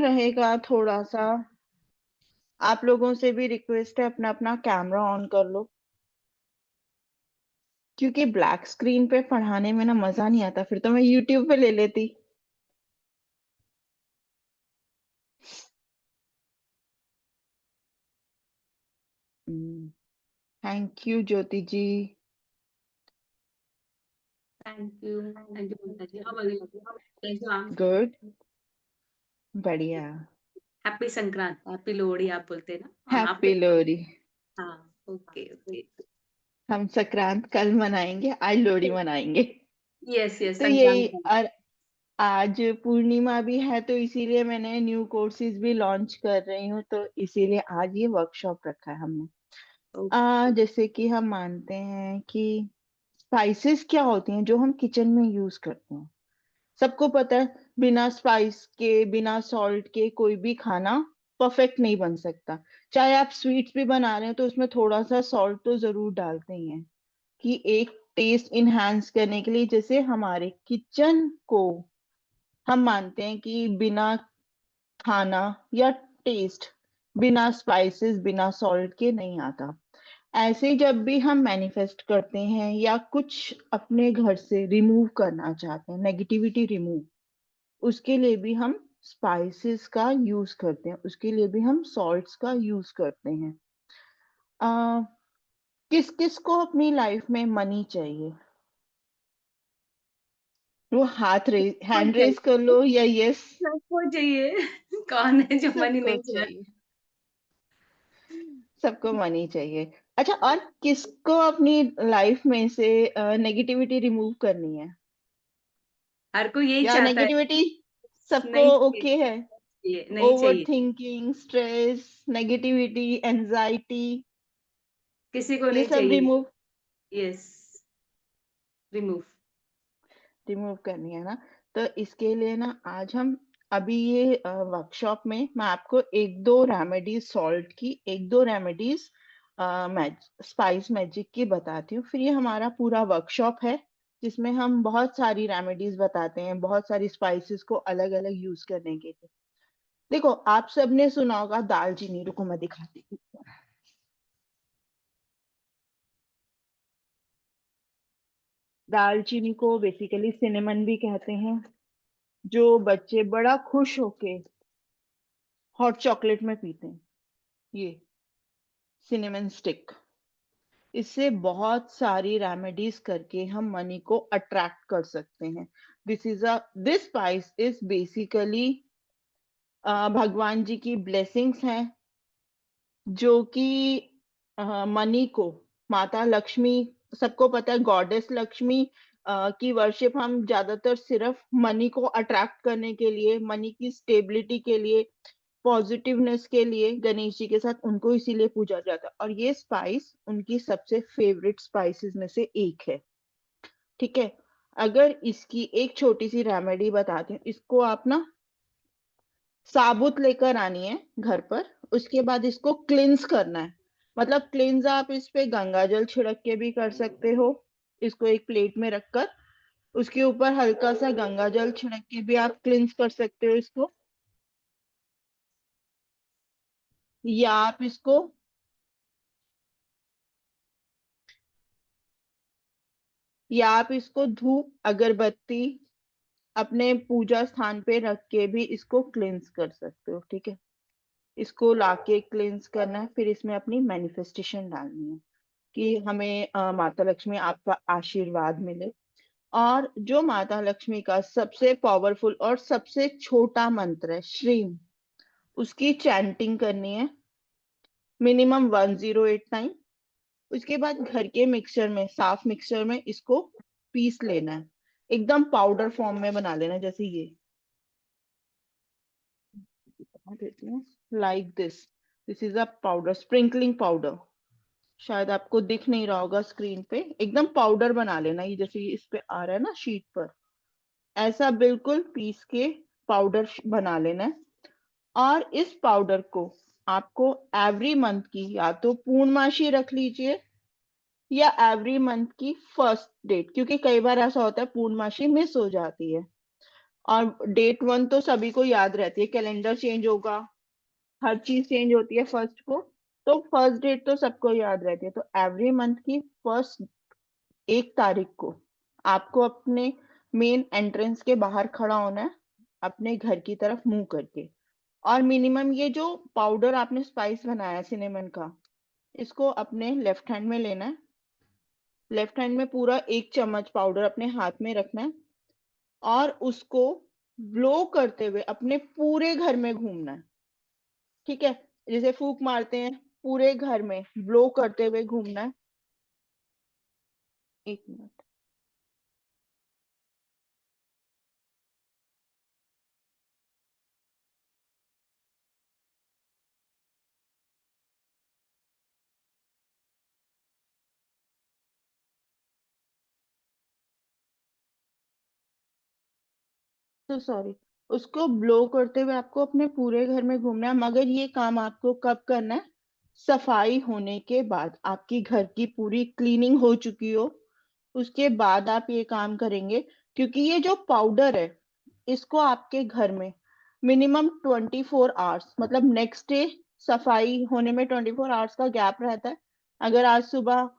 रहेगा थोड़ा सा, आप लोगों से भी रिक्वेस्ट है अपना अपना कैमरा ऑन कर लो, क्योंकि ब्लैक स्क्रीन पे पढ़ाने में ना मजा नहीं आता, फिर तो मैं यूट्यूब पे ले लेती। Thank you Jyoti ji. Thank you Mamata ji. How are you? कैसे आप? गुड, बढ़िया। हैप्पी संक्रांत, हैप्पी लोहड़ी आप बोलते हैं ना? हाँ, आप हैप्पी लोहड़ी। हाँ, ओके ओके। हम संक्रांत कल मनाएंगे, आज लोहड़ी मनाएंगे। यस यस, तो संक्रांत यही, का। और आज पूर्णिमा भी है, तो इसीलिए मैंने न्यू कोर्सेज भी लॉन्च कर रही हूँ, तो इसीलिए आज ये वर्कशॉप रखा है हमने। ओके। जैसे कि हम मानते हैं कि स्पाइसेस क्या होती हैं जो हम किचन में यूज करते हैं। सबको पता है, बिना स्पाइस के, बिना सॉल्ट के कोई भी खाना परफेक्ट नहीं बन सकता। चाहे आप स्वीट्स भी बना रहे हैं तो उसमें थोड़ा सा सॉल्ट तो जरूर डालते ही हैं, कि एक टेस्ट इनहांस करने के लिए। जैसे हमारे किचन को हम मानते हैं कि बिना खाना या टेस्ट, बिना स्पाइसेस, बिना सॉल्ट के नहीं आता। ऐसे ही जब भी हम मैनिफेस्ट करते हैं या कुछ अपने घर से रिमूव करना चाहते हैं, नेगेटिविटी रिमूव, उसके लिए भी हम स्पाइसेस का यूज करते हैं, उसके लिए भी हम सॉल्ट्स का यूज करते हैं। आ, किस किस को अपनी लाइफ में मनी चाहिए? वो हाथ रेज, सबको हैंड रेज कर चाहिए, लो या यस। सबको चाहिए। कौन है जो मनी सबको नहीं चाहिए? चाहिए, सबको मनी चाहिए। अच्छा, और किसको अपनी लाइफ में से नेगेटिविटी रिमूव करनी है, हर कोई यही या चाहता है। नेगेटिविटी सबको नहीं चाहिए, ओके है? चाहिए नहीं ओवर चाहिए। थिंकिंग, स्ट्रेस, नेगेटिविटी, एंजाइटी, किसी को ये नहीं सब चाहिए। Remove, yes, remove. रिमूव करनी है ना? तो इसके लिए ना आज हम, अभी ये वर्कशॉप में मैं आपको एक दो रेमेडीज सॉल्ट की, एक दो रेमेडीज स्पाइस मैजिक की बताती हूँ। फिर ये हमारा पूरा वर्कशॉप है जिसमें हम बहुत सारी रेमेडीज बताते हैं, बहुत सारी स्पाइसेस को अलग अलग यूज करने के लिए। देखो, आप सबने सुना होगा दालचीनी, रुको मैं दिखाती हूँ। दालचीनी को बेसिकली सिनेमन भी कहते हैं, जो बच्चे बड़ा खुश होके हॉट चॉकलेट में पीते हैं, ये सिनेमन स्टिक। इससे बहुत सारी रेमेडीज करके हम मनी को अट्रैक्ट कर सकते हैं। दिस स्पाइस इज बेसिकली भगवान जी की ब्लेसिंग्स हैं, जो कि मनी को, माता लक्ष्मी, सबको पता है गॉडेस लक्ष्मी की वर्शिप हम ज्यादातर सिर्फ मनी को अट्रैक्ट करने के लिए, मनी की स्टेबिलिटी के लिए, पॉजिटिवनेस के लिए गणेश जी के साथ उनको इसीलिए पूजा जाता है। और ये स्पाइस उनकी सबसे फेवरेट स्पाइसेस में से एक है। ठीक है, अगर इसकी एक छोटी सी रेमेडी बताती हूँ, इसको आप ना साबुत लेकर आनी है घर पर। उसके बाद इसको क्लिंस करना है, मतलब क्लिंस आप इस पे गंगा जल छिड़क के भी कर सकते हो, इसको एक प्लेट में रखकर उसके ऊपर हल्का सा गंगा जल छिड़क के भी आप क्लिंस कर सकते हो इसको। या आप इसको, धूप अगरबत्ती अपने पूजा स्थान पे रख के भी इसको क्लिंस कर सकते हो। ठीक है, इसको लाके क्लिंस करना है, फिर इसमें अपनी मैनिफेस्टेशन डालनी है कि हमें माता लक्ष्मी आपका आशीर्वाद मिले। और जो माता लक्ष्मी का सबसे पावरफुल और सबसे छोटा मंत्र है श्रीम, उसकी चैंटिंग करनी है मिनिमम 1089 टाइम। उसके बाद घर के मिक्सचर में, साफ मिक्सचर में इसको पीस लेना है, एकदम पाउडर फॉर्म में बना लेना है, जैसे ये like this is a powder, sprinkling powder. शायद आपको दिख नहीं रहा होगा स्क्रीन पे, एकदम पाउडर बना लेना, ये जैसे ये इस पे आ रहा है ना शीट पर, ऐसा बिल्कुल पीस के पाउडर बना लेना है। और इस पाउडर को आपको एवरी मंथ की, या तो पूर्णमासी रख लीजिए या एवरी मंथ की फर्स्ट डेट, क्योंकि कई बार ऐसा होता है पूर्णमासी मिस हो जाती है, और डेट 1 तो सभी को याद रहती है, कैलेंडर चेंज होगा, हर चीज चेंज होती है फर्स्ट को, तो फर्स्ट डेट तो सबको याद रहती है। तो एवरी मंथ की फर्स्ट 1 तारीख को आपको अपने मेन एंट्रेंस के बाहर खड़ा होना है, अपने घर की तरफ मुंह करके। और मिनिमम ये जो पाउडर आपने स्पाइस बनाया सिनेमन का, इसको अपने लेफ्ट हैंड में लेना है। लेफ्ट हैंड में पूरा 1 चम्मच पाउडर अपने हाथ में रखना है और उसको ब्लो करते हुए अपने पूरे घर में घूमना है। ठीक है, जैसे फूंक मारते हैं, पूरे घर में ब्लो करते हुए घूमना है। 1 मिनट। तो सॉरी, उसको ब्लो करते हुए आपको अपने पूरे घर में घूमना है, मगर ये काम आपको कब करना है? सफाई होने के बाद, आपकी घर की पूरी क्लीनिंग हो चुकी हो, उसके बाद आप ये काम करेंगे। क्योंकि ये जो पाउडर है, इसको आपके घर में मिनिमम 24 आवर्स, मतलब नेक्स्ट डे सफाई होने में 24 आवर्स का गैप रहता है। अगर आज सुबह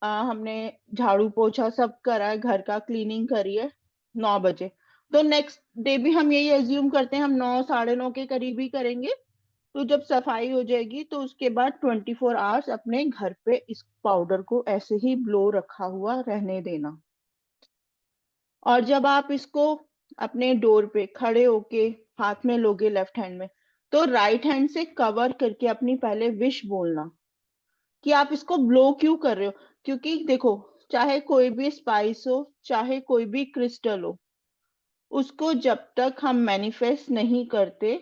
हमने झाड़ू पोछा सब करा है, घर का क्लीनिंग करी है 9 बजे, तो नेक्स्ट डे भी हम यही एज्यूम करते हैं, हम 9 साढ़े 9 के करीब ही करेंगे। तो जब सफाई हो जाएगी तो उसके बाद 24 आवर्स अपने घर पे इस पाउडर को ऐसे ही ब्लो रखा हुआ रहने देना। और जब आप इसको अपने डोर पे खड़े होके हाथ में लोगे लेफ्ट हैंड में, तो राइट हैंड से कवर करके अपनी पहले विश बोलना कि आप इसको ब्लो क्यों कर रहे हो। क्योंकि देखो, चाहे कोई भी स्पाइस हो, चाहे कोई भी क्रिस्टल हो, उसको जब तक हम मैनिफेस्ट नहीं करते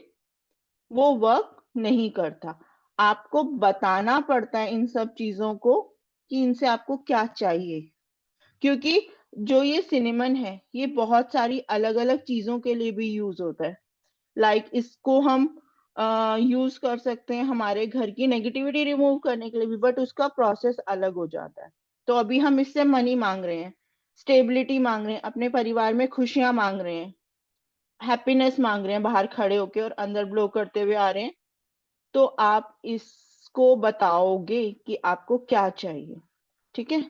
वो वर्क नहीं करता। आपको बताना पड़ता है इन सब चीजों को कि इनसे आपको क्या चाहिए। क्योंकि जो ये सिनेमन है, ये बहुत सारी अलग अलग चीजों के लिए भी यूज होता है। लाइक इसको हम यूज कर सकते हैं हमारे घर की नेगेटिविटी रिमूव करने के लिए भी, बट उसका प्रोसेस अलग हो जाता है। तो अभी हम इससे मनी मांग रहे हैं, स्टेबिलिटी मांग रहे हैं, अपने परिवार में खुशियां मांग रहे हैं, हैप्पीनेस मांग रहे हैं बाहर खड़े होके और अंदर ब्लो करते हुए आ रहे हैं। तो आप इसको बताओगे कि आपको क्या चाहिए। ठीक है,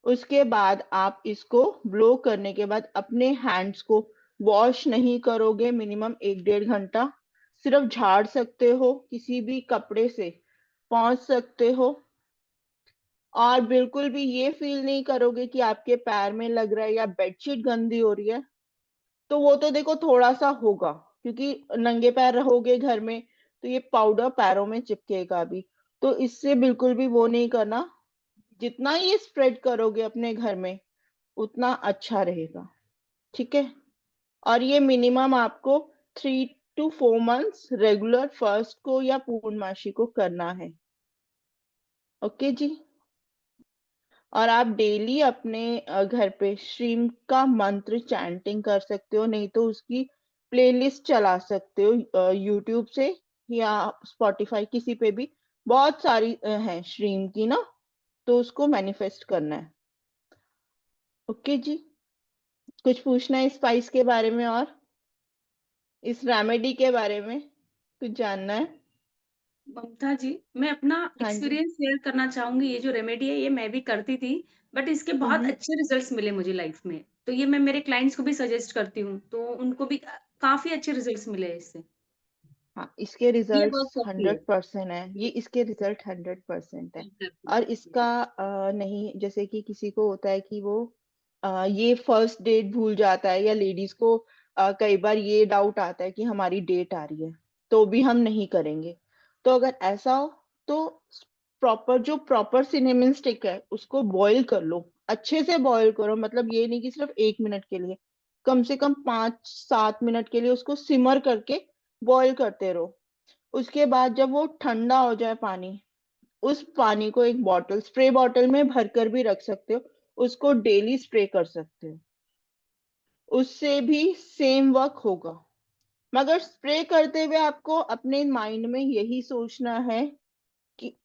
उसके बाद आप इसको ब्लो करने के बाद अपने हैंड्स को वॉश नहीं करोगे मिनिमम 1 डेढ़ घंटा। सिर्फ झाड़ सकते हो, किसी भी कपड़े से पहुंच सकते हो। और बिल्कुल भी ये फील नहीं करोगे कि आपके पैर में लग रहा है या बेडशीट गंदी हो रही है। तो वो तो देखो थोड़ा सा होगा, क्योंकि नंगे पैर रहोगे घर में तो ये पाउडर पैरों में चिपकेगा भी। तो इससे बिल्कुल भी वो नहीं करना। जितना ये स्प्रेड करोगे अपने घर में, उतना अच्छा रहेगा। ठीक है, और ये मिनिमम आपको 3 to 4 मंथ्स रेगुलर फर्स्ट को या पूर्णमासी को करना है। ओके जी। और आप डेली अपने घर पे श्रीम का मंत्र चैंटिंग कर सकते हो, नहीं तो उसकी प्लेलिस्ट चला सकते हो यूट्यूब से या स्पॉटिफाई, किसी पे भी बहुत सारी हैं श्रीम की ना। तो उसको मैनिफेस्ट करना है। ओके जी। कुछ पूछना है स्पाइस के बारे में, और इस रेमेडी के बारे में कुछ जानना है? ममता जी, मैं अपना हाँ जी। एक्सपीरियंस शेयर करना चाहूँगी। ये जो रेमेडी है, ये मैं भी करती थी, बट इसके बहुत हम्म। अच्छे रिजल्ट्स मिले मुझे लाइफ में। तो ये मैं मेरे क्लाइंट्स को भी सजेस्ट करती हूँ, तो उनको भी काफ़ी अच्छे रिजल्ट्स मिले हैं इससे। हाँ, इसके ये वर्क रिजल्ट्स करती है। 100% है, ये इसके रिजल्ट 100% है। और एग्ज़ैक्टली। इसका नहीं, जैसे कि किसी को होता है कि वो ये फर्स्ट डेट भूल जाता है, या लेडीज को कई बार ये डाउट आता है कि हमारी डेट आ रही है, तो भी हम नहीं करेंगे। तो अगर ऐसा हो तो प्रॉपर सिनेमन स्टिक है उसको बॉईल कर लो, अच्छे से बॉईल करो। मतलब ये नहीं कि सिर्फ 1 मिनट के लिए, कम से कम 5-7 मिनट के लिए उसको सिमर करके बॉईल करते रहो। उसके बाद जब वो ठंडा हो जाए पानी, उस पानी को एक बॉटल, स्प्रे बॉटल में भर कर भी रख सकते हो, उसको डेली स्प्रे कर सकते हो, उससे भी सेम वर्क होगा। मगर स्प्रे करते हुए आपको अपने माइंड में यही सोचना है कि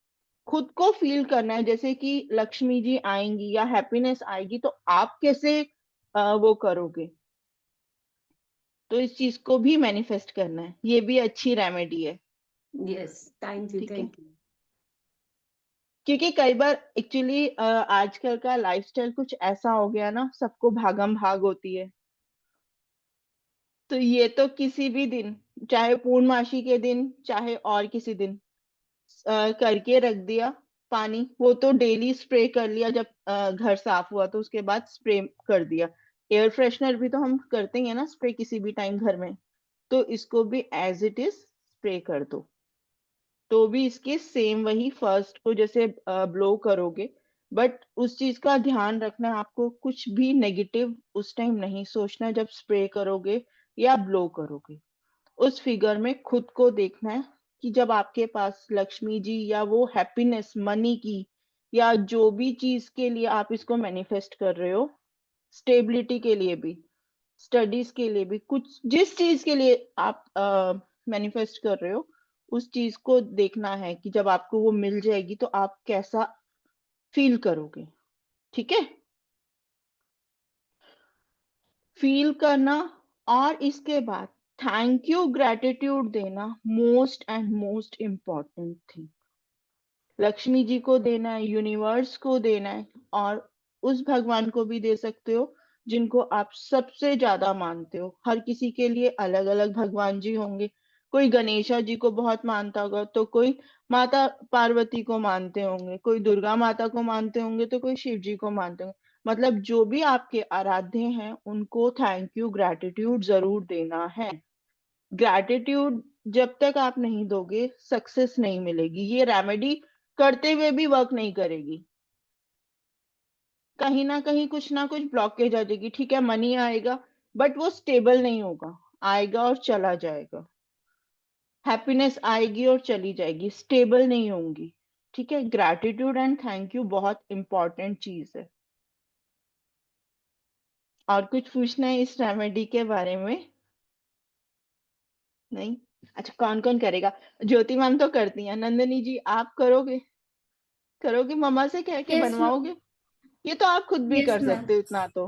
खुद को फील करना है जैसे कि लक्ष्मी जी आएंगी या हैप्पीनेस आएगी, तो आप कैसे वो करोगे। तो इस चीज को भी मैनिफेस्ट करना है, ये भी अच्छी रेमेडी है। यस, थैंक यू, ठीक है, थैंक यू। क्योंकि कई बार एक्चुअली आजकल का लाइफस्टाइल कुछ ऐसा हो गया ना, सबको भागम भाग होती है। तो ये तो किसी भी दिन, चाहे पूर्णमासी के दिन चाहे और किसी दिन, करके रख दिया पानी, वो तो डेली स्प्रे कर लिया, जब घर साफ हुआ तो उसके बाद स्प्रे कर दिया। एयर फ्रेशनर भी तो हम करते ही है ना स्प्रे किसी भी टाइम घर में, तो इसको भी एज इट इज स्प्रे कर दो। तो भी इसके सेम वही फर्स्ट को जैसे ब्लो करोगे, बट उस चीज का ध्यान रखना, आपको कुछ भी नेगेटिव उस टाइम नहीं सोचना जब स्प्रे करोगे या ब्लो करोगे। उस फिगर में खुद को देखना है कि जब आपके पास लक्ष्मी जी या वो हैप्पीनेस मनी की, या जो भी चीज के लिए आप इसको मैनिफेस्ट कर रहे हो, स्टेबिलिटी के लिए भी, स्टडीज के लिए भी, कुछ जिस चीज के लिए आप मैनिफेस्ट कर रहे हो, उस चीज को देखना है कि जब आपको वो मिल जाएगी तो आप कैसा फील करोगे। ठीक है, फील करना। और इसके बाद थैंक यू ग्रेटिट्यूड देना, most and most important thing. Lakshmi ji को देना है, यूनिवर्स को देना है, और उस भगवान को भी दे सकते हो जिनको आप सबसे ज्यादा मानते हो। हर किसी के लिए अलग अलग भगवान जी होंगे। कोई गणेशा जी को बहुत मानता होगा, तो कोई माता पार्वती को मानते होंगे, कोई दुर्गा माता को मानते होंगे, तो कोई शिव जी को मानते होंगे। मतलब जो भी आपके आराध्य हैं उनको थैंक यू ग्रैटिट्यूड जरूर देना है। ग्रैटिट्यूड जब तक आप नहीं दोगे, सक्सेस नहीं मिलेगी। ये रेमेडी करते हुए भी वर्क नहीं करेगी, कहीं ना कुछ ब्लॉकेज आ जाएगी। ठीक है, मनी आएगा, बट वो स्टेबल नहीं होगा, आएगा और चला जाएगा। हैप्पीनेस आएगी और चली जाएगी, स्टेबल नहीं होंगी। ठीक है, ग्रैटिट्यूड एंड थैंक यू बहुत इंपॉर्टेंट चीज है। और कुछ पूछना है इस रेमेडी के बारे में? नहीं? अच्छा, कौन कौन करेगा? ज्योति मैम तो करती हैं, नंदनी जी आप करोगे? करोगे, मम्मा से कह के यस मैम। बनवाओगे? ये तो आप खुद भी यस कर मैम। सकते हो, इतना तो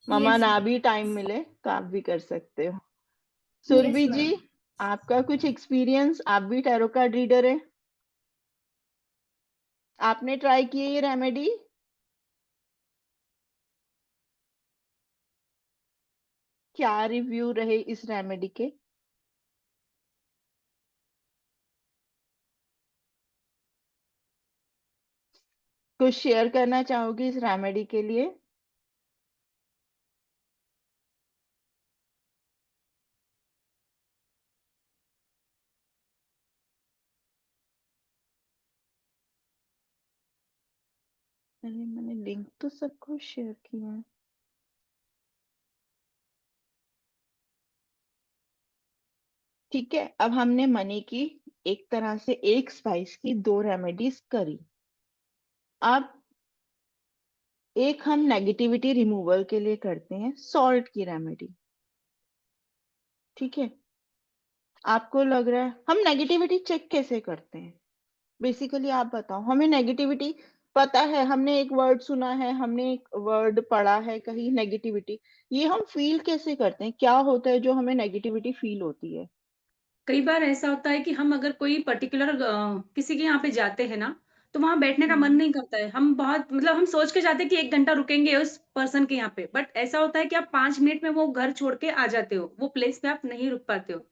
मम्मा यस ना मैम। भी टाइम मिले तो आप भी कर सकते हो। यस सुरभि जी, मैम। आपका कुछ एक्सपीरियंस? आप भी टैरो कार्ड रीडर है, आपने ट्राई की है ये रेमेडी? क्या रिव्यू रहे इस रेमेडी के? कुछ शेयर करना चाहोगे इस रेमेडी के लिए? अरे मैंने लिंक तो सबको शेयर किया है। ठीक है, अब हमने मनी की, एक तरह से एक स्पाइस की दो रेमेडीज करी। अब एक हम नेगेटिविटी रिमूवल के लिए करते हैं सॉल्ट की रेमेडी। ठीक है, आपको लग रहा है हम नेगेटिविटी चेक कैसे करते हैं? बेसिकली आप बताओ, हमें नेगेटिविटी पता है, हमने एक वर्ड सुना है, हमने एक वर्ड पढ़ा है कहीं नेगेटिविटी, ये हम फील कैसे करते हैं? क्या होता है जो हमें नेगेटिविटी फील होती है? कई बार ऐसा होता है कि हम अगर कोई पर्टिकुलर किसी के यहाँ पे जाते हैं ना, तो वहाँ बैठने का मन हम्म। नहीं करता है। हम बहुत मतलब हम सोच के जाते हैं कि 1 घंटा रुकेंगे उस पर्सन के यहाँ पे, बट ऐसा होता है कि आप 5 मिनट में वो घर छोड़ के आ जाते हो, वो प्लेस पे आप नहीं रुक पाते हो।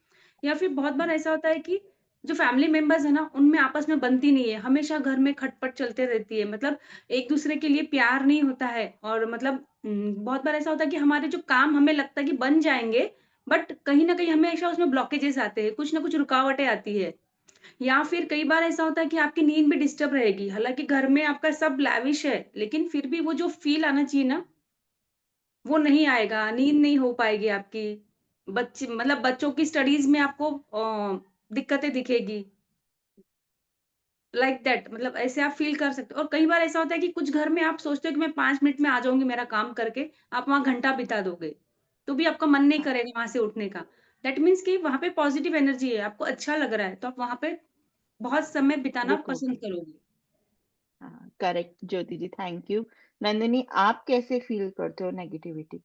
या फिर बहुत बार ऐसा होता है कि जो फैमिली मेंबर्स है ना, उनमें आपस में बनती नहीं है, हमेशा घर में खटपट चलते रहती है, मतलब एक-दूसरे के लिए प्यार नहीं होता है और मतलब बहुत बार ऐसा होता है कि हमारे जो काम हमें लगता है कि बन जाएँगे, बट कहीं न कहीं हमेशा उसमें ब्लॉकेजेस आते हैं, कुछ न कुछ रुकावटें आती है। या फिर कई बार ऐसा होता है कि आपकी नींद भी डिस्टर्ब रहेगी, हालाँकि घर में आपका सब लैविश है, लेकिन फिर भी वो जो फ़ील आना चाहिए ना, वो नहीं आएगा, नींद नहीं हो पाएगी आपकी। बच्चे मतलब बच्चों की स्टडीज़ में आपको दिक्कतें दिखेगी, लाइक दैट मतलब ऐसे आप फ़ील कर सकते हो और कई बार ऐसा होता है कि कुछ घर में आप सोचते हो कि मैं 5 मिनट में आ जाऊँगी मेरा काम करके, आप वहाँ घंटा बिता दोगे, तो भी आपका मन नहीं करेगा वहाँ से उठने का। दैट मीन्स कि वहाँ पे पॉज़िटिव एनर्जी है, आपको अच्छा लग रहा है, तो आप वहाँ पे बहुत समय बिताना पसंद रुकोगे? करोगे। हाँ, correct Jyoti ji, thank you. Nandini, आप कैसे फील करते हो नेगेटिविटी?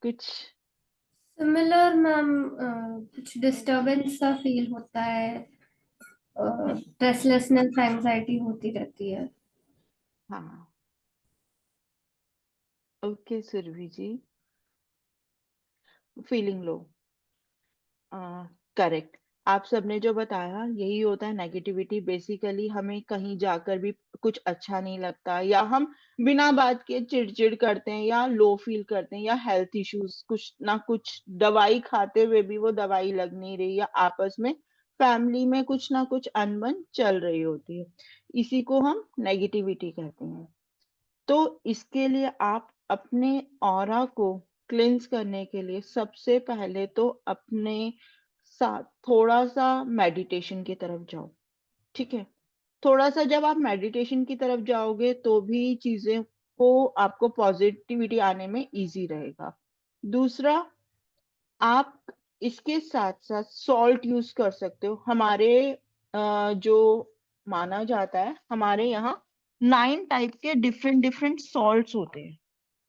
कुछ सिमिलर मैम, कुछ डिस्टरबेंस सा फील होता है, रेस्टलेसनेस, एंजाइटी होती रहती है। हाँ, ओके सुरभि जी, फीलिंग लो, करेक्ट। आप सबने जो बताया यही होता है नेगेटिविटी। बेसिकली हमें कहीं जाकर भी कुछ अच्छा नहीं लगता, या हम बिना बात के चिड़चिड़ करते हैं, या लो फील करते हैं, या हेल्थ इश्यूज, कुछ ना कुछ दवाई खाते हुए भी वो दवाई लग नहीं रही, या आपस में फैमिली में कुछ ना कुछ अनबन चल रही होती है। इसी को हम नेगेटिविटी कहते हैं। तो इसके लिए आप अपने ऑरा को क्लिंस करने के लिए सबसे पहले तो अपने साथ थोड़ा सा मेडिटेशन की तरफ जाओ। ठीक है, थोड़ा सा जब आप मेडिटेशन की तरफ जाओगे तो भी चीजें को आपको पॉजिटिविटी आने में इजी रहेगा। दूसरा, आप इसके साथ साथ सॉल्ट यूज कर सकते हो। हमारे जो माना जाता है, हमारे यहाँ 9 टाइप के डिफरेंट डिफरेंट सॉल्ट्स होते हैं।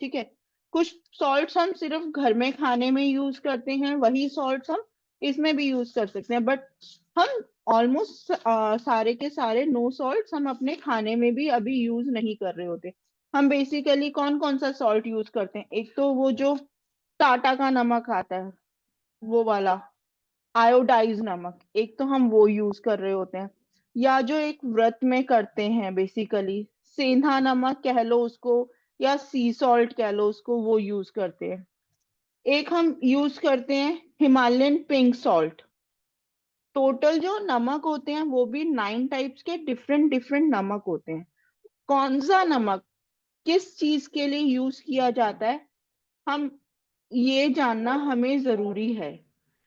ठीक है, कुछ सॉल्ट्स हम सिर्फ घर में खाने में यूज करते हैं, वही सॉल्ट्स हम इसमें भी यूज कर सकते हैं, बट हम ऑलमोस्ट सारे के सारे नो सॉल्ट्स हम अपने खाने में भी अभी यूज नहीं कर रहे होते। हम बेसिकली कौन कौन सा सॉल्ट यूज करते हैं? एक तो वो जो टाटा का नमक आता है, वो वाला आयोडाइज नमक, एक तो हम वो यूज कर रहे होते हैं। या जो एक व्रत में करते हैं बेसिकली, सेंधा नमक कह लो उसको, या सी सॉल्ट कह लो उसको, वो यूज करते हैं। एक हम यूज करते हैं हिमालयन पिंक सॉल्ट। टोटल जो नमक होते हैं वो भी 9 टाइप्स के डिफरेंट डिफरेंट नमक होते हैं। कौन सा नमक किस चीज के लिए यूज किया जाता है, हम ये जानना हमें जरूरी है।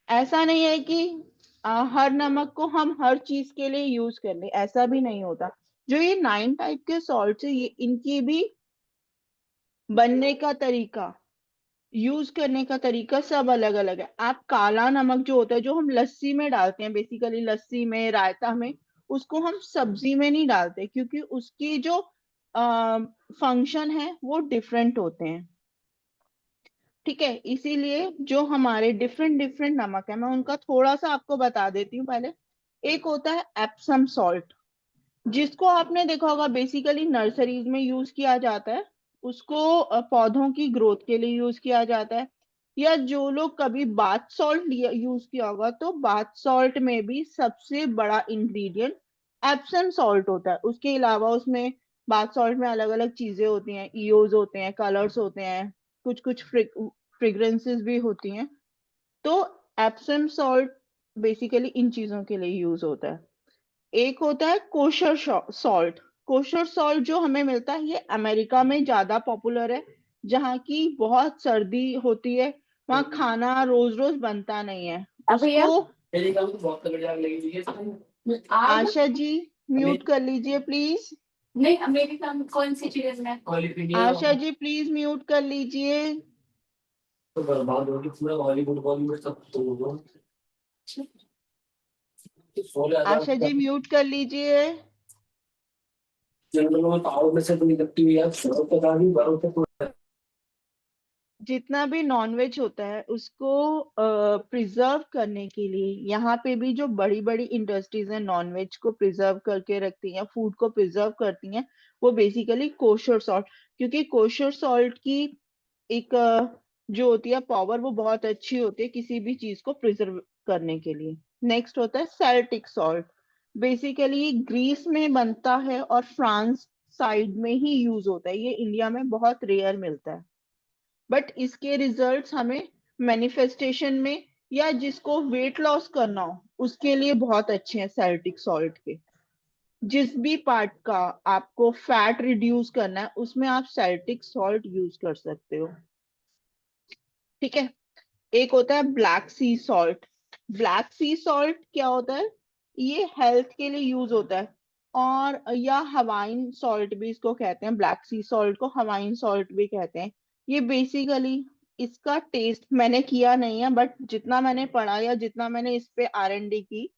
ऐसा नहीं है कि हर नमक को हम हर चीज के लिए यूज कर ले, ऐसा भी नहीं होता। जो ये 9 टाइप के सॉल्ट है, ये इनकी भी बनने का तरीका, यूज करने का तरीका सब अलग अलग है। आप काला नमक जो होता है, जो हम लस्सी में डालते हैं, बेसिकली लस्सी में, रायता में, उसको हम सब्जी में नहीं डालते, क्योंकि उसकी जो फंक्शन है वो डिफरेंट होते हैं। ठीक है, इसीलिए जो हमारे डिफरेंट डिफरेंट नमक है, मैं उनका थोड़ा सा आपको बता देती हूँ पहले। एक होता है एप्सम सॉल्ट, जिसको आपने देखा होगा बेसिकली नर्सरीज में यूज किया जाता है। उसको पौधों की ग्रोथ के लिए यूज किया जाता है। या जो लोग कभी बाथ सॉल्ट यूज किया होगा, तो बाथ सॉल्ट में भी सबसे बड़ा इंग्रेडिएंट एप्सम सॉल्ट होता है। उसके अलावा उसमें बाथ सॉल्ट में अलग अलग चीजें होती हैं, ईओज होते हैं, कलर्स होते हैं, कुछ कुछ फ्रेग्रेंसेस भी होती हैं। तो एप्सम सॉल्ट बेसिकली इन चीजों के लिए यूज होता है। एक होता है कोशर सॉल्ट। कोशर सॉल्ट जो हमें मिलता है, ये अमेरिका में ज्यादा पॉपुलर है, जहाँ की बहुत सर्दी होती है, वहाँ खाना रोज रोज बनता नहीं है। उसको आशा जी म्यूट कर लीजिए प्लीज। नहीं, अमेरिका में कौन सी चीज है? आशा जी प्लीज म्यूट कर लीजिए। तो बर्बाद होगी पूरा हॉलीवुड बॉलीवुड सब तो आशा जी म्यूट कर लीजिए। जंगलों में पहाड़ों में से तो निकलती हुई है, पता नहीं बर्फ पे जितना भी नॉनवेज होता है उसको प्रिजर्व करने के लिए, यहाँ पे भी जो बड़ी बड़ी इंडस्ट्रीज हैं नॉनवेज को प्रिजर्व करके रखती हैं, फूड को प्रिजर्व करती हैं, वो बेसिकली कोशर सॉल्ट। क्योंकि कोशर सॉल्ट की एक जो होती है पावर, वो बहुत अच्छी होती है किसी भी चीज को प्रिजर्व करने के लिए। नेक्स्ट होता है सेल्टिक सॉल्ट। बेसिकली ग्रीस में बनता है और फ्रांस साइड में ही यूज होता है, ये इंडिया में बहुत रेयर मिलता है, बट इसके रिजल्ट्स हमें मैनिफेस्टेशन में, या जिसको वेट लॉस करना हो उसके लिए बहुत अच्छे हैं सेल्टिक सॉल्ट के। जिस भी पार्ट का आपको फैट रिड्यूस करना है, उसमें आप सेल्टिक सॉल्ट यूज कर सकते हो। ठीक है, एक होता है ब्लैक सी सॉल्ट। ब्लैक सी सॉल्ट क्या होता है? ये हेल्थ के लिए यूज होता है। और या हवाइन सॉल्ट भी इसको कहते हैं, ब्लैक सी सॉल्ट को हवाइन सॉल्ट भी कहते हैं। ये बेसिकली, इसका टेस्ट मैंने किया नहीं है, बट जितना मैंने पढ़ा या जितना मैंने इस पे R&D की,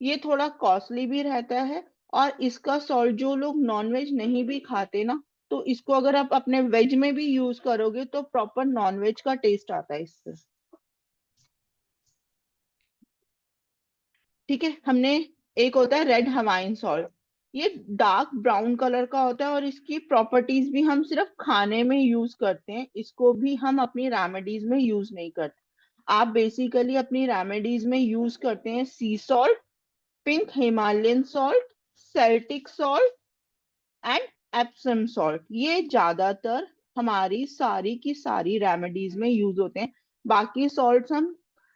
ये थोड़ा कॉस्टली भी रहता है। और इसका सॉल्ट जो लोग नॉनवेज नहीं भी खाते ना, तो इसको अगर आप अपने वेज में भी यूज करोगे तो प्रॉपर नॉन वेज का टेस्ट आता है इससे। ठीक है, हमने एक होता है रेड हवाइन सॉल्ट, ये डार्क ब्राउन कलर का होता है और इसकी प्रॉपर्टीज भी हम सिर्फ खाने में यूज करते हैं, इसको भी हम अपनी रेमेडीज में यूज नहीं करते। आप बेसिकली अपनी रेमेडीज में यूज करते हैं सी salt, pink Himalayan salt, Celtic salt and Epsom salt. ये ज्यादातर हमारी सारी की सारी रेमेडीज में यूज होते हैं। बाकी सॉल्ट्स हम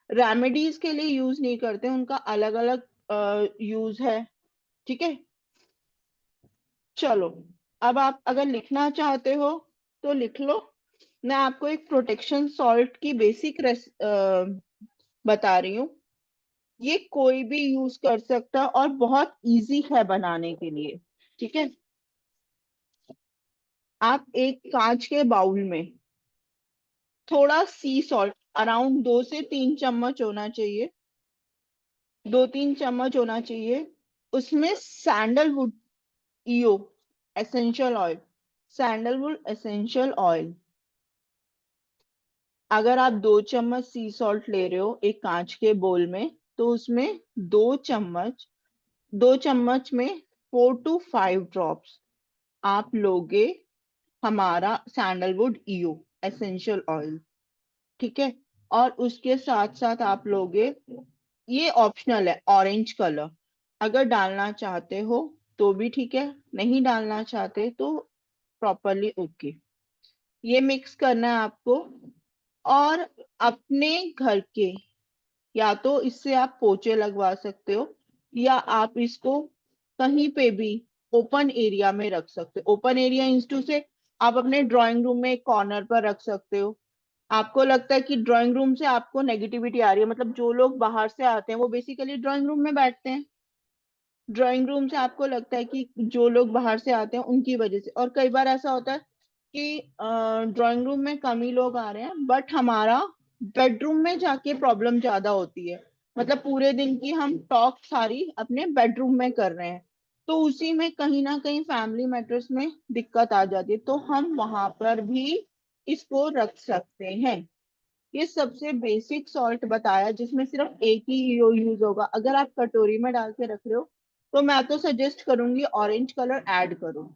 रेमेडीज के लिए यूज नहीं करते, उनका अलग अलग यूज है। ठीक है, चलो अब आप अगर लिखना चाहते हो तो लिख लो। मैं आपको एक प्रोटेक्शन सॉल्ट की बेसिक बता रही हूँ। ये कोई भी यूज कर सकता और बहुत इजी है बनाने के लिए। ठीक है, आप एक कांच के बाउल में थोड़ा सी सॉल्ट, अराउंड 2 से 3 चम्मच होना चाहिए, 2-3 चम्मच होना चाहिए। उसमें sandalwood EO essential oil, sandalwood essential oil. अगर आप 2 चम्मच सी सॉल्ट ले रहे हो एक कांच के बोल में, तो उसमें 2 चम्मच, 2 चम्मच में 4 to 5 ड्रॉप्स आप लोगे हमारा सैंडलवुड ईओ एसेंशियल ऑयल। ठीक है, और उसके साथ साथ आप लोगे, ये ऑप्शनल है, ऑरेंज कलर। अगर डालना चाहते हो तो भी ठीक है, नहीं डालना चाहते तो प्रॉपरली ओके। ये मिक्स करना है आपको। और अपने घर के, या तो इससे आप पोचे लगवा सकते हो या आप इसको कहीं पे भी ओपन एरिया में रख सकते हो। ओपन एरिया इंस्टू से आप अपने ड्राइंग रूम में एक कॉर्नर पर रख सकते हो। आपको लगता है कि ड्राइंग रूम से आपको नेगेटिविटी आ रही है, मतलब जो लोग बाहर से आते हैं वो बेसिकली ड्राइंग रूम में बैठते हैं, ड्राइंग रूम से आपको लगता है कि जो लोग बाहर से आते हैं उनकी वजह से। और कई बार ऐसा होता है कि ड्राइंग रूम में कम ही लोग आ रहे हैं बट हमारा बेडरूम में जाके प्रॉब्लम ज्यादा होती है, मतलब पूरे दिन की हम टॉक सारी अपने बेडरूम में कर रहे हैं, तो उसी में कहीं ना कहीं फैमिली मैटर्स में दिक्कत आ जाती है, तो हम वहां पर भी इसको रख सकते हैं। ये सबसे बेसिक सॉल्ट बताया जिसमें सिर्फ एक ही यूज होगा। अगर आप कटोरी में डाल के रख रहे हो तो मैं तो सजेस्ट करूंगी ऑरेंज कलर ऐड करो,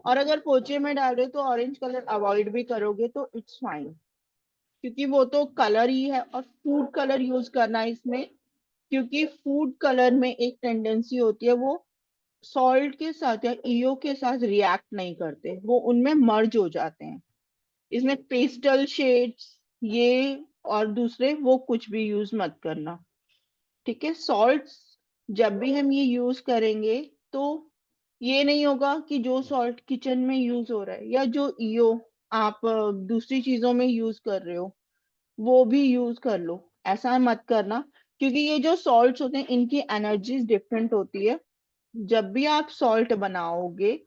और अगर पोचे में डाल रहे हो तो ऑरेंज कलर अवॉइड भी करोगे तो इट्स फाइन, क्योंकि वो तो कलर ही है। और फूड कलर यूज करना है इसमें, क्योंकि फूड कलर में एक टेंडेंसी होती है, वो सॉल्ट के साथ या ईओ के साथ रिएक्ट नहीं करते, वो उनमें मर्ज हो जाते हैं। इसमें पेस्टल शेड्स ये और दूसरे वो कुछ भी यूज मत करना। ठीक है, सॉल्ट्स जब भी हम ये यूज करेंगे तो ये नहीं होगा कि जो सॉल्ट किचन में यूज हो रहा है या जो ईओ आप दूसरी चीजों में यूज कर रहे हो वो भी यूज कर लो, ऐसा मत करना। क्योंकि ये जो सॉल्ट्स होते हैं इनकी एनर्जीज डिफरेंट होती है। जब भी आप सॉल्ट बनाओगे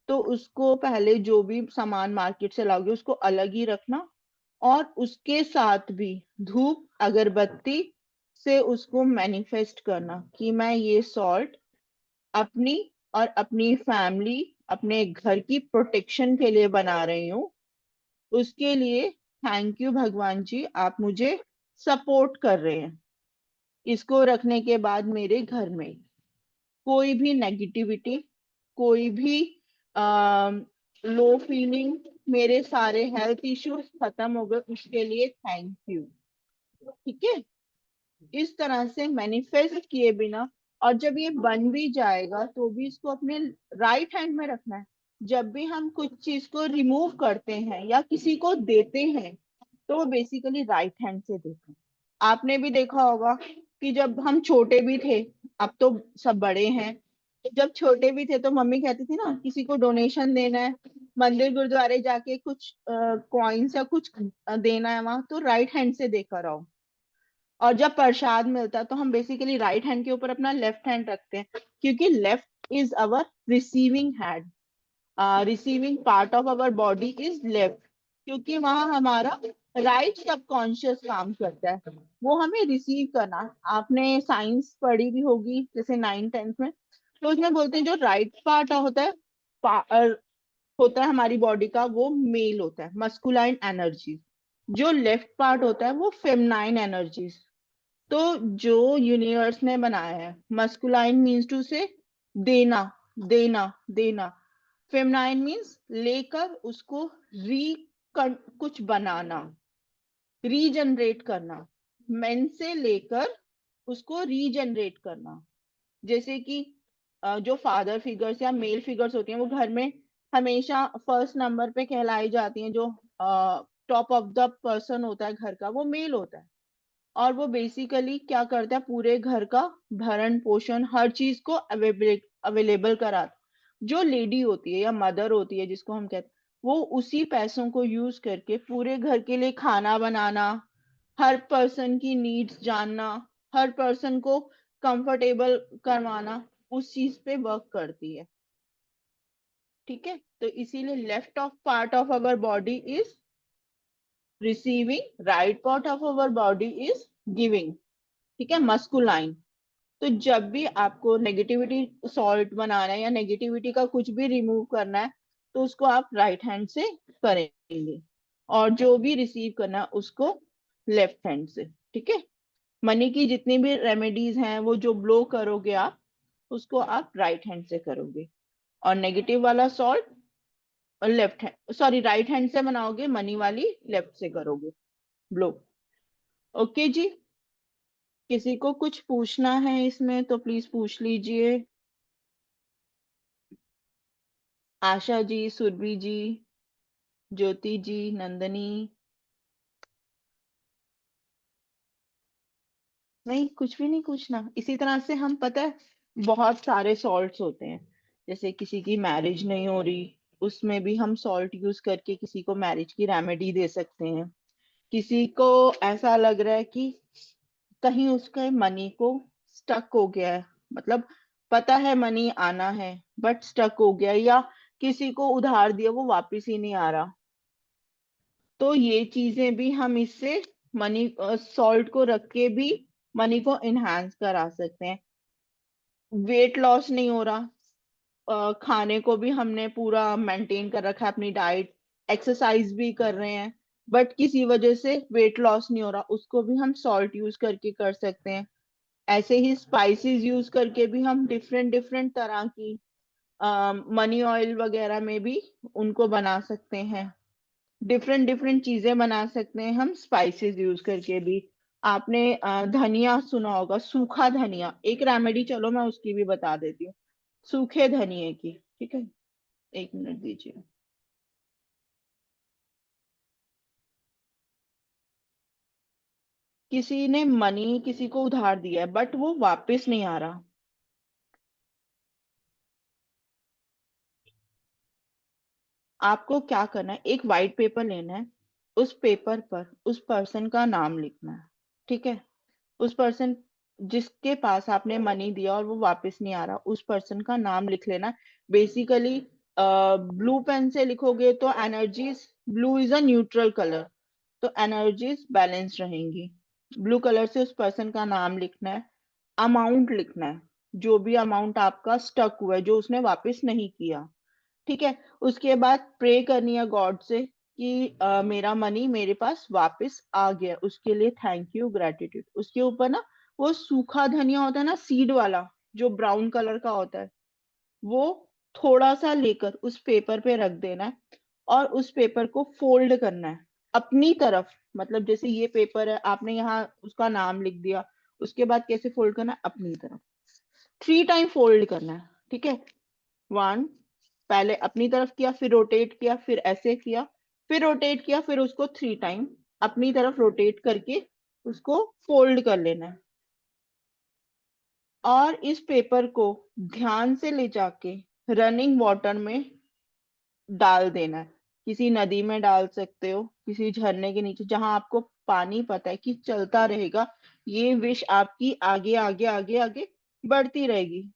तो उसको पहले जो भी सामान मार्केट से लाओगे उसको अलग ही रखना, और उसके साथ भी धूप अगरबत्ती से उसको मैनिफेस्ट करना कि मैं ये सॉल्ट अपनी और अपनी फैमिली, अपने घर की प्रोटेक्शन के लिए बना रही हूँ। उसके लिए थैंक यू भगवान जी, आप मुझे सपोर्ट कर रहे हैं। इसको रखने के बाद मेरे घर में कोई भी नेगेटिविटी, कोई भी लो फीलिंग, मेरे सारे हेल्थ इश्यूज खत्म हो गए, उसके लिए थैंक यू। ठीक है, इस तरह से मैनिफेस्ट किए बिना, और जब ये बन भी जाएगा तो भी इसको अपने राइट हैंड में रखना है। जब भी हम कुछ चीज को रिमूव करते हैं या किसी को देते हैं तो वो बेसिकली राइट हैंड से देते हैं। आपने भी देखा होगा कि जब हम छोटे भी थे, अब तो सब बड़े हैं, तो जब छोटे भी थे तो मम्मी कहती थी ना किसी को डोनेशन देना है, मंदिर गुरुद्वारे जाके कुछ कॉइन्स या कुछ देना है वहां, तो राइट हैंड से देकर आओ। और जब प्रसाद मिलता है तो हम बेसिकली राइट हैंड के ऊपर अपना लेफ्ट हैंड रखते हैं, क्योंकि left is our receiving hand, receiving part of our body is left, क्योंकि वहां हमारा राइट सबकॉन्शियस काम करता है, वो हमें रिसीव करना। आपने साइंस पढ़ी भी होगी जैसे 9th 10th में, तो उसमें बोलते हैं जो राइट पार्ट होता है होता है हमारी बॉडी का वो मेल होता है, मस्कुलाइन एनर्जी। जो लेफ्ट पार्ट होता है वो फेमिनाइन एनर्जीज। तो जो यूनिवर्स ने बनाया है, मस्कुलाइन मीन्स टू से देना, देना, देना। फेमिनाइन मीन्स लेकर उसको री कुछ बनाना, रीजनरेट करना। मेन से लेकर उसको रीजनरेट करना। जैसे कि जो फादर फिगर्स या मेल फिगर्स होती हैं वो घर में हमेशा फर्स्ट नंबर पे कहलाई जाती हैं। जो टॉप ऑफ द पर्सन होता है घर का वो मेल होता है, और वो बेसिकली क्या करता है, पूरे घर का भरण पोषण हर चीज को अवेलेबल कराता। जो लेडी होती है या मदर होती है जिसको हम कहते हैं, वो उसी पैसों को यूज करके पूरे घर के लिए खाना बनाना, हर पर्सन की नीड्स जानना, हर पर्सन को कंफर्टेबल करवाना, उस चीज पे वर्क करती है। ठीक है, तो इसीलिए left of part of our body is receiving, right part of our body is giving. ठीक है, मस्कुलाइन। तो जब भी आपको नेगेटिविटी सॉल्ट बनाना है या नेगेटिविटी का कुछ भी रिमूव करना है, तो उसको आप राइट हैंड से करेंगे, और जो भी रिसीव करना है उसको लेफ्ट हैंड से। ठीक है, मनी की जितनी भी रेमेडीज हैं वो जो ब्लो करोगे आप, उसको आप राइट हैंड से करोगे, और नेगेटिव वाला salt left hand, sorry, right hand से बनाओगे, मनी वाली लेफ्ट से करोगे ब्लो। ओके जी, किसी को कुछ पूछना है इसमें तो प्लीज पूछ लीजिए। आशा जी, सुरभि जी, ज्योति जी, नंदनी। नहीं, कुछ भी नहीं पूछना। इसी तरह से हम, पता है, बहुत सारे सॉल्ट्स होते हैं। जैसे किसी की मैरिज नहीं हो रही, उसमें भी हम सॉल्ट यूज करके किसी को मैरिज की रेमेडी दे सकते हैं। किसी को ऐसा लग रहा है कि कहीं उसके मनी को स्टक हो गया है, मतलब पता है मनी आना है बट स्टक हो गया, या किसी को उधार दिया वो वापस ही नहीं आ रहा, तो ये चीजें भी हम इससे मनी सॉल्ट को रख के भी मनी को इनहांस करा सकते हैं। वेट लॉस नहीं हो रहा, खाने को भी हमने पूरा मेंटेन कर रखा है, अपनी डाइट, एक्सरसाइज भी कर रहे हैं, बट किसी वजह से वेट लॉस नहीं हो रहा, उसको भी हम सॉल्ट यूज करके कर सकते हैं। ऐसे ही स्पाइसेस यूज करके भी हम डिफरेंट डिफरेंट तरह की मनी ऑयल वगैरह में भी उनको बना सकते हैं। डिफरेंट डिफरेंट चीजें बना सकते हैं हम स्पाइसेस यूज करके भी। आपने धनिया सुना होगा, सूखा धनिया, एक रेमेडी, चलो मैं उसकी भी बता देती हूँ, सूखे धनिए की। ठीक है, एक मिनट दीजिए। किसी ने मनी किसी को उधार दिया है बट वो वापस नहीं आ रहा, आपको क्या करना है, एक वाइट पेपर लेना है, उस पेपर पर उस पर्सन का नाम लिखना है। ठीक है, उस पर्सन जिसके पास आपने मनी दिया और वो वापस नहीं आ रहा, उस पर्सन का नाम लिख लेना। बेसिकली ब्लू पेन से लिखोगे तो energies, blue is a neutral colour, तो एनर्जीज बैलेंस रहेंगी। ब्लू कलर से उस पर्सन का नाम लिखना है, अमाउंट लिखना है, जो भी अमाउंट आपका स्टक हुआ है जो उसने वापस नहीं किया। ठीक है, उसके बाद प्रे करनी है गॉड से कि मेरा मनी मेरे पास वापस आ गया, उसके लिए थैंक यू, ग्रेटिट्यूड। उसके ऊपर ना वो सूखा धनिया होता है ना, सीड वाला, जो ब्राउन कलर का होता है, वो थोड़ा सा लेकर उस पेपर पे रख देना है, और उस पेपर को फोल्ड करना है अपनी तरफ। मतलब जैसे ये पेपर है, आपने यहाँ उसका नाम लिख दिया, उसके बाद कैसे फोल्ड करना है, अपनी तरफ 3 टाइम फोल्ड करना है। ठीक है, 1, पहले अपनी तरफ किया, फिर रोटेट किया, फिर ऐसे किया, फिर रोटेट किया, फिर उसको 3 टाइम अपनी तरफ रोटेट करके उसको फोल्ड कर लेना है। और इस पेपर को ध्यान से ले जाके रनिंग वाटर में डाल देना है। किसी नदी में डाल सकते हो, किसी झरने के नीचे, जहां आपको पानी पता है कि चलता रहेगा, ये विश आपकी आगे आगे आगे आगे बढ़ती रहेगी।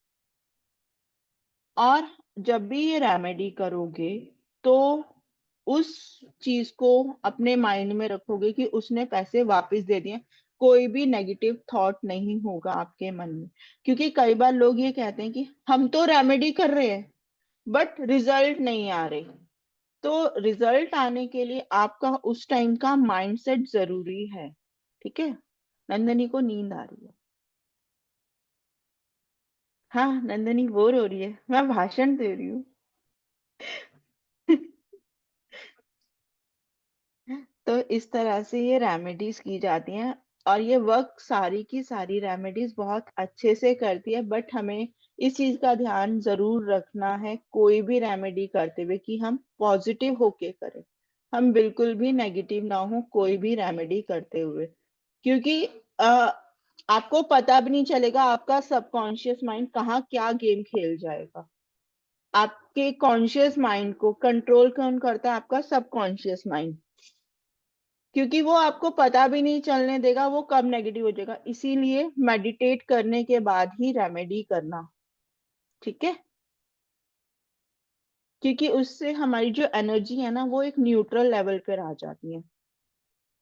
और जब भी ये रेमेडी करोगे तो उस चीज को अपने माइंड में रखोगे कि उसने पैसे वापस दे दिए, कोई भी नेगेटिव थॉट नहीं होगा आपके मन में। क्योंकि कई बार लोग ये कहते हैं कि हम तो रेमेडी कर रहे हैं बट रिजल्ट नहीं आ रहे, तो रिजल्ट आने के लिए आपका उस टाइम का माइंडसेट जरूरी है। ठीक है, नंदनी को नींद आ रही है। हाँ नंदनी बोर हो रही है, मैं भाषण दे रही हूँ। तो इस तरह से ये रेमेडीज की जाती हैं, और ये वर्क सारी की सारी रेमेडीज बहुत अच्छे से करती है। बट हमें इस चीज का ध्यान जरूर रखना है कोई भी रेमेडी करते हुए कि हम पॉजिटिव होके करें, हम बिल्कुल भी नेगेटिव ना हो कोई भी रेमेडी करते हुए। क्योंकि आपको पता भी नहीं चलेगा आपका सबकॉन्शियस माइंड कहाँ क्या गेम खेल जाएगा। आपके कॉन्शियस माइंड को कंट्रोल कौन करता है? आपका सबकॉन्शियस माइंड। क्योंकि वो आपको पता भी नहीं चलने देगा वो कब नेगेटिव हो जाएगा। इसीलिए मेडिटेट करने के बाद ही रेमेडी करना, ठीक है? क्योंकि उससे हमारी जो एनर्जी है ना वो एक न्यूट्रल लेवल पर आ जाती है।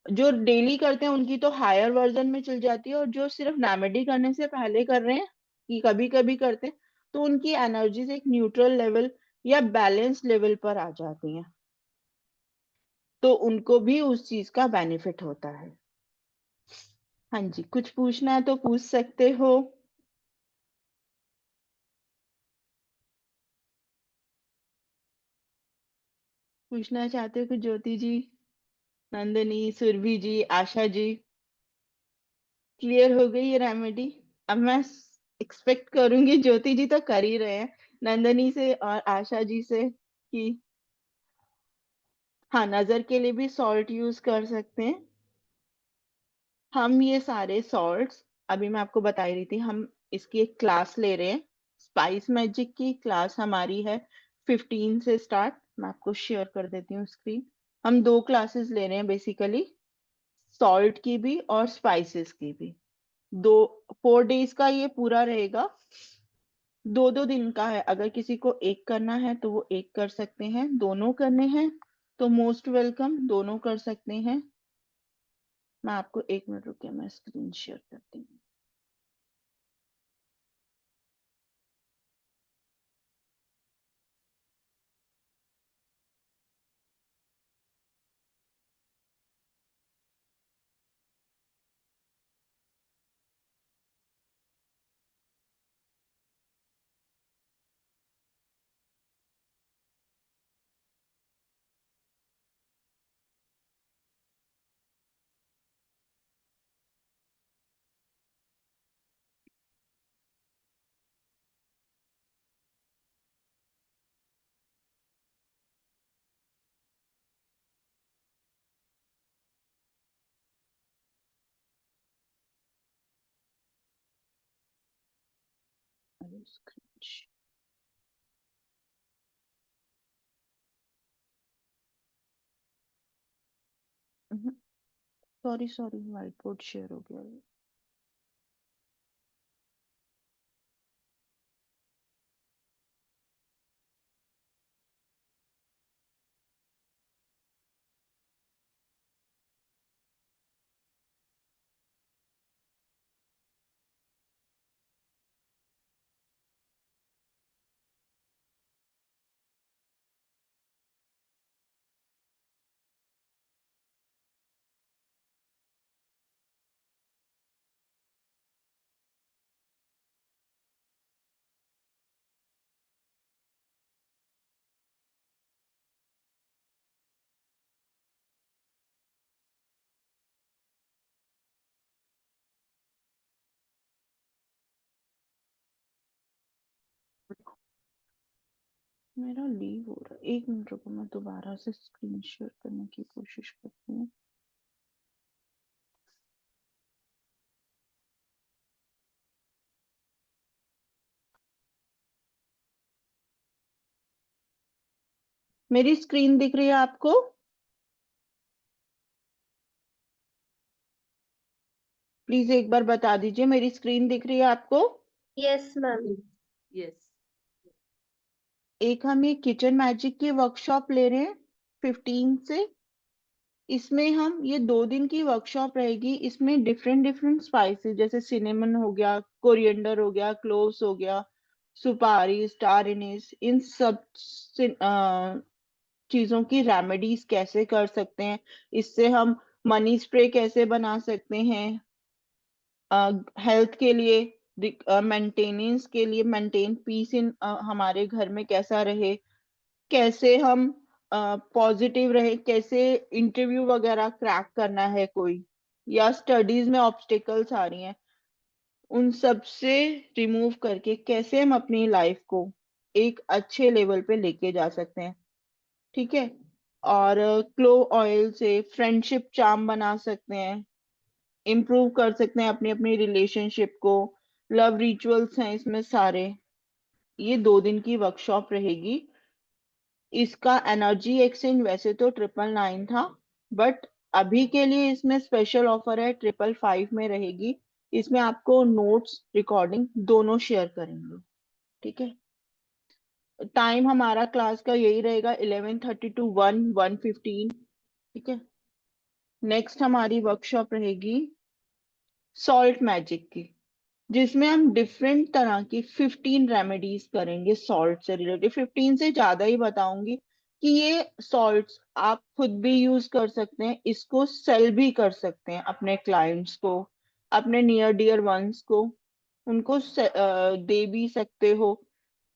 जो डेली करते हैं उनकी तो हायर वर्जन में चल जाती है, और जो सिर्फ रेमेडी करने से पहले कर रहे हैं कि कभी कभी करते हैं, तो उनकी एनर्जीज एक न्यूट्रल लेवल या बैलेंस लेवल पर आ जाती हैं, तो उनको भी उस चीज का बेनिफिट होता है। हाँ जी, कुछ पूछना है तो पूछ सकते हो। पूछना चाहते हो कि ज्योति जी, नंदिनी, सुरभि जी, आशा जी, क्लियर हो गई ये रेमेडी? अब मैं एक्सपेक्ट करूंगी ज्योति जी तो कर ही रहे हैं, नंदिनी से और आशा जी से कि हाँ, नजर के लिए भी सॉल्ट यूज कर सकते हैं। हम ये सारे सॉल्ट्स, अभी मैं आपको बता ही रही थी, हम इसकी एक क्लास ले रहे हैं। स्पाइस मैजिक की क्लास हमारी है 15 से स्टार्ट। मैं आपको शेयर कर देती हूँ स्क्रीन। हम 2 क्लासेस ले रहे हैं बेसिकली, सॉल्ट की भी और स्पाइसेस की भी। 4 days का ये पूरा रहेगा। 2-2 दिन का है। अगर किसी को एक करना है तो वो एक कर सकते हैं, दोनों करने हैं तो मोस्ट वेलकम, दोनों कर सकते हैं। मैं आपको 1 मिनट रुकिए, मैं स्क्रीन शेयर करती हूँ। अरे screen, sorry sorry, white board share हो गया। मेरा लीव हो रहा है, 1 मिनट रुको, मैं दोबारा से स्क्रीन शेयर करने की कोशिश करती हूँ। मेरी स्क्रीन दिख रही है आपको? प्लीज एक बार बता दीजिए, मेरी स्क्रीन दिख रही है आपको? Yes ma'am. यस। एक हम ये किचन मैजिक की वर्कशॉप ले रहे हैं 15 से। इसमें हम ये 2 दिन की वर्कशॉप रहेगी। इसमें डिफरेंट डिफरेंट स्पाइसेस जैसे सिनेमन हो गया, कोरिएंडर हो गया, क्लोव्स हो गया, सुपारी, स्टार एनिस, इन सब चीजों की रेमेडीज कैसे कर सकते हैं, इससे हम मनी स्प्रे कैसे बना सकते हैं, हेल्थ के लिए, मेंटेनेंस के लिए, मेंटेन पीस इन हमारे घर में कैसा रहे, कैसे हम पॉजिटिव रहे, कैसे इंटरव्यू वगैरह क्रैक करना है कोई, या स्टडीज में ऑब्स्टिकल्स आ रही हैं, उन सब से रिमूव करके कैसे हम अपनी लाइफ को एक अच्छे लेवल पे लेके जा सकते हैं। ठीक है। और क्लोव ऑयल से फ्रेंडशिप चार्म बना सकते हैं, इम्प्रूव कर सकते हैं अपनी अपनी रिलेशनशिप को। लव रिचुअल्स हैं इसमें सारे। ये 2 दिन की वर्कशॉप रहेगी। इसका एनर्जी एक्सचेंज वैसे तो 999 था, बट अभी के लिए इसमें स्पेशल ऑफर है, 555 में रहेगी। इसमें आपको नोट्स रिकॉर्डिंग दोनों शेयर करेंगे। ठीक है। टाइम हमारा क्लास का यही रहेगा, 11:30 to 1:15। ठीक है। नेक्स्ट हमारी वर्कशॉप रहेगी सॉल्ट मैजिक की, जिसमें हम डिफरेंट तरह की 15 रेमेडीज करेंगे सॉल्ट से रिलेटेड। 15 से ज्यादा ही बताऊंगी कि ये सॉल्ट्स आप खुद भी यूज कर सकते हैं, इसको सेल भी कर सकते हैं अपने क्लाइंट्स को, अपने नियर डियर वंस को, उनको दे भी सकते हो।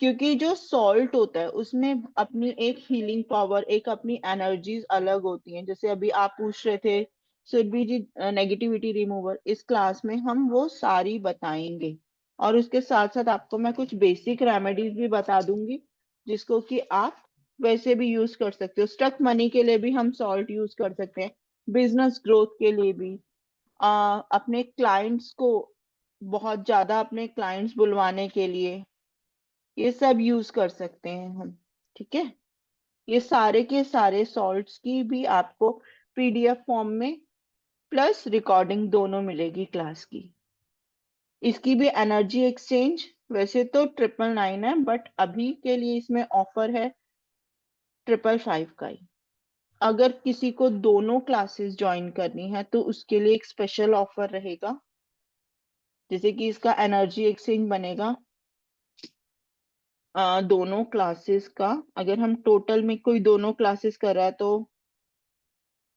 क्योंकि जो सॉल्ट होता है उसमें अपनी एक हीलिंग पावर, एक अपनी एनर्जीज अलग होती हैं। जैसे अभी आप पूछ रहे थे सुरभि जी, नेगेटिविटी रिमूवर, इस क्लास में हम वो सारी बताएंगे। और उसके साथ साथ आपको मैं कुछ बेसिक रेमेडीज भी बता दूंगी, जिसको कि आप वैसे भी यूज कर सकते हो। स्टक मनी के लिए भी हम सॉल्ट यूज कर सकते हैं, बिजनेस ग्रोथ के लिए भी, अपने क्लाइंट्स को बहुत ज्यादा अपने क्लाइंट्स बुलवाने के लिए, ये सब यूज कर सकते हैं हम। ठीक है। ये सारे के सारे सॉल्ट्स की भी आपको पीडीएफ फॉर्म में प्लस रिकॉर्डिंग दोनों मिलेगी क्लास की। इसकी भी एनर्जी एक्सचेंज वैसे तो 999 है, बट अभी के लिए इसमें ऑफर है 555 का ही। अगर किसी को दोनों क्लासेस ज्वाइन करनी है तो उसके लिए एक स्पेशल ऑफर रहेगा। जैसे कि इसका एनर्जी एक्सचेंज बनेगा दोनों क्लासेस का। अगर हम टोटल में कोई दोनों क्लासेस कर रहा है तो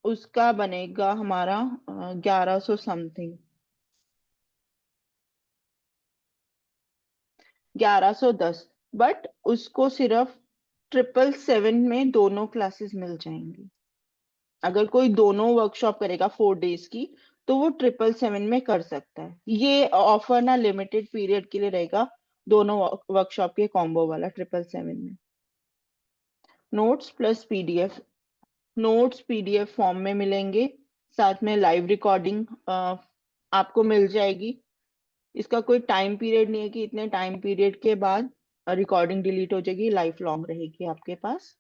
उसका बनेगा हमारा 1100 समथिंग, 1110। बट उसको सिर्फ 777 में दोनों क्लासेस मिल जाएंगी। अगर कोई दोनों वर्कशॉप करेगा 4 डेज की तो वो 777 में कर सकता है। ये ऑफर ना लिमिटेड पीरियड के लिए रहेगा, दोनों वर्कशॉप के कॉम्बो वाला 777 में। Notes plus PDF, notes PDF form में मिलेंगे, साथ में लाइव रिकॉर्डिंग आपको मिल जाएगी। इसका कोई टाइम पीरियड नहीं है कि इतने टाइम पीरियड के बाद रिकॉर्डिंग डिलीट हो जाएगी, लाइफ लॉन्ग रहेगी आपके पास।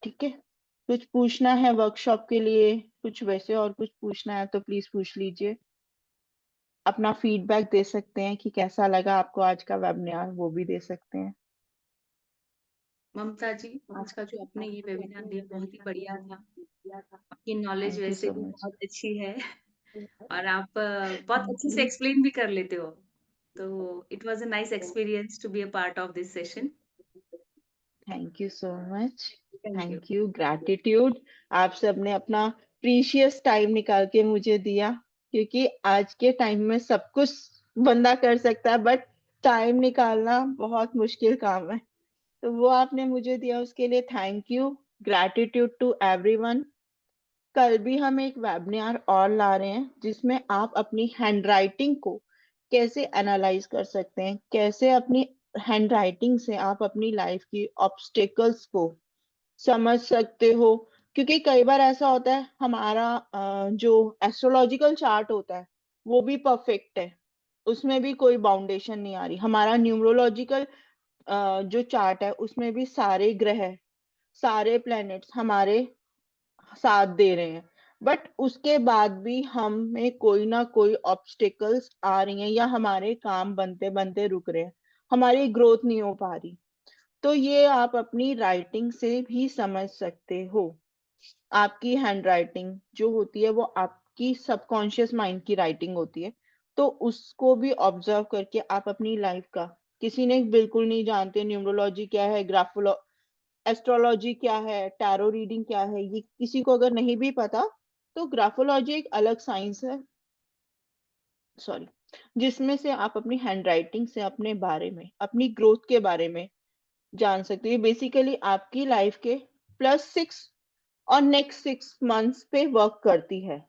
ठीक है। कुछ पूछना है वर्कशॉप के लिए, कुछ वैसे और कुछ पूछना है तो प्लीज पूछ लीजिए। अपना फीडबैक दे सकते हैं कि कैसा लगा आपको आज का वेबिनार, वो भी दे सकते हैं। ममता जी, आज का जो आपने ये वेबिनार दिया बहुत ही बढ़िया था। आपकी नॉलेज थैंक यू वैसे सो भी मच। बहुत अच्छी है और आप बहुत अच्छे से एक्सप्लेन भी कर लेते हो। तो it was a nice experience to be a part of this session. Thank you so much. Thank you. Thank you, gratitude. आप सबने अपना प्रीशियस टाइम निकाल के मुझे दिया, क्योंकि आज के टाइम में सब कुछ बंदा कर सकता है, बट टाइम निकालना बहुत मुश्किल काम है। तो वो आपने मुझे दिया, उसके लिए thank you. Gratitude to everyone. कल भी हम एक वेबिनार और ला रहे हैं, जिसमें आप अपनी हैंडराइटिंग को कैसे एनालाइज कर सकते हैं, कैसे अपनी हैंडराइटिंग से आप अपनी लाइफ की ऑब्स्टेकल्स को समझ सकते हो। क्योंकि कई बार ऐसा होता है हमारा जो एस्ट्रोलॉजिकल चार्ट होता है वो भी परफेक्ट है, उसमें भी कोई बाउंडेशन नहीं आ रही। हमारा न्यूमरोलॉजिकल जो चार्ट है उसमें भी सारे ग्रह, सारे प्लैनेट्स हमारे साथ दे रहे हैं, बट उसके बाद भी हमें कोई ना कोई ऑब्स्टिकल्स आ रही हैं, या हमारे काम बनते बनते रुक रहे हैं, हमारी ग्रोथ नहीं हो पा रही। तो ये आप अपनी राइटिंग से भी समझ सकते हो। आपकी हैंड राइटिंग जो होती है वो आपकी सबकॉन्शियस माइंड की राइटिंग होती है। तो उसको भी ऑब्जर्व करके आप अपनी लाइफ का, किसी ने बिल्कुल नहीं जानते न्यूमरोलॉजी क्या है, एस्ट्रोलॉजी क्या है, टैरो रीडिंग क्या है, ये किसी को अगर नहीं भी पता तो ग्राफोलॉजी एक अलग साइंस है, सॉरी, जिसमें से आप अपनी हैंडराइटिंग से अपने बारे में, अपनी ग्रोथ के बारे में जान सकते हो। ये बेसिकली आपकी लाइफ के +6 और नेक्स्ट 6 मंथ्स पे वर्क करती है।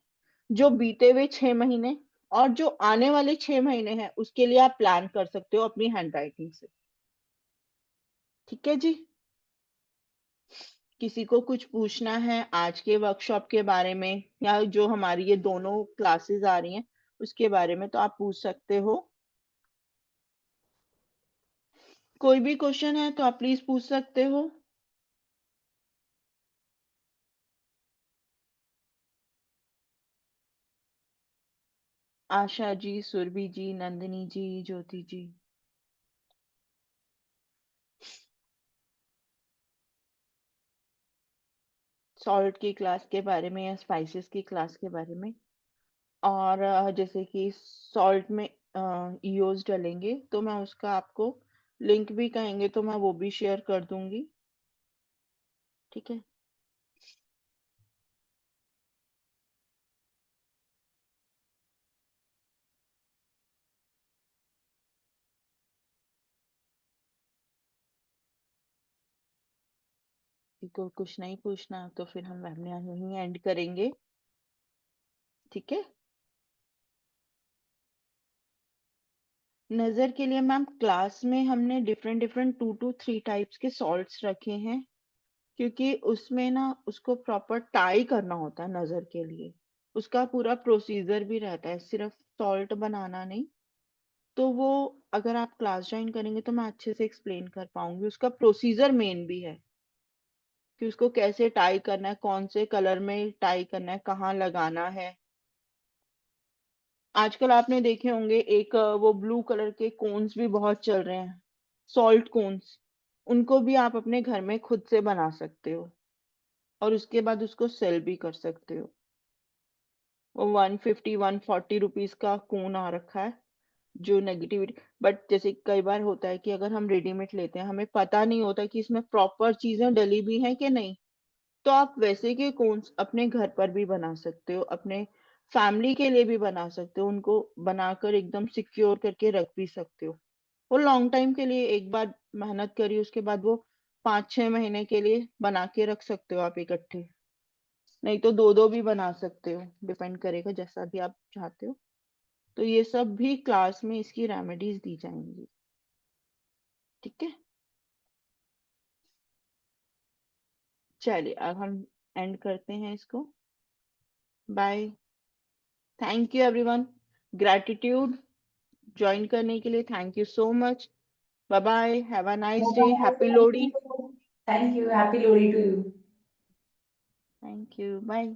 जो बीते हुए 6 महीने और जो आने वाले 6 महीने हैं उसके लिए आप प्लान कर सकते हो अपनी हैंडराइटिंग से। ठीक है जी, किसी को कुछ पूछना है आज के वर्कशॉप के बारे में या जो हमारी ये दोनों क्लासेस आ रही हैं उसके बारे में तो आप पूछ सकते हो। कोई भी क्वेश्चन है तो आप प्लीज पूछ सकते हो। आशा जी, सुरभि जी, नंदिनी जी, ज्योति जी। सॉल्ट की क्लास के बारे में या स्पाइसेस की क्लास के बारे में, और जैसे कि सॉल्ट में ईओस डलेंगे तो मैं उसका आपको लिंक भी कहेंगे तो मैं वो भी शेयर कर दूंगी। ठीक है, को कुछ नहीं पूछना तो फिर हम वेबिनार यहीं एंड करेंगे। ठीक है, नजर के लिए मैम क्लास में हमने डिफरेंट डिफरेंट 2 to 3 टाइप्स के सॉल्ट्स रखे हैं, क्योंकि उसमें ना उसको प्रॉपर टाई करना होता है नजर के लिए। उसका पूरा प्रोसीजर भी रहता है, सिर्फ सॉल्ट बनाना नहीं। तो वो अगर आप क्लास ज्वाइन करेंगे तो मैं अच्छे से एक्सप्लेन कर पाऊंगी। उसका प्रोसीजर मेन भी है कि उसको कैसे टाई करना है, कौन से कलर में टाई करना है, कहाँ लगाना है। आजकल आपने देखे होंगे एक वो ब्लू कलर के कोन्स भी बहुत चल रहे हैं, सॉल्ट कोन्स। उनको भी आप अपने घर में खुद से बना सकते हो और उसके बाद उसको सेल भी कर सकते हो। वो 150-140 रुपीज का कोन आ रखा है जो नेगेटिविटी। बट जैसे कई बार होता है कि अगर हम रेडीमेड लेते हैं हमें पता नहीं होता कि इसमें प्रॉपर चीजें डली भी हैं कि नहीं, तो आप वैसे के कोन्स अपने घर पर भी बना सकते हो, अपने फैमिली के लिए भी बना सकते हो, उनको बनाकर एकदम सिक्योर करके रख भी सकते हो। वो लॉन्ग टाइम के लिए एक बार मेहनत करी उसके बाद वो 5-6 महीने के लिए बना के रख सकते हो आप इकट्ठे। नहीं तो दो दो भी बना सकते हो, डिपेंड करेगा जैसा भी आप चाहते हो। तो ये सब भी क्लास में इसकी रेमेडीज दी जाएंगी। ठीक है, चलिए अब हम एंड करते हैं इसको। Bye, thank you everyone, gratitude join करने के लिए thank you so much. Bye bye, have a nice day, happy Lohri. Thank you. Happy Lodi to you. Thank you, bye.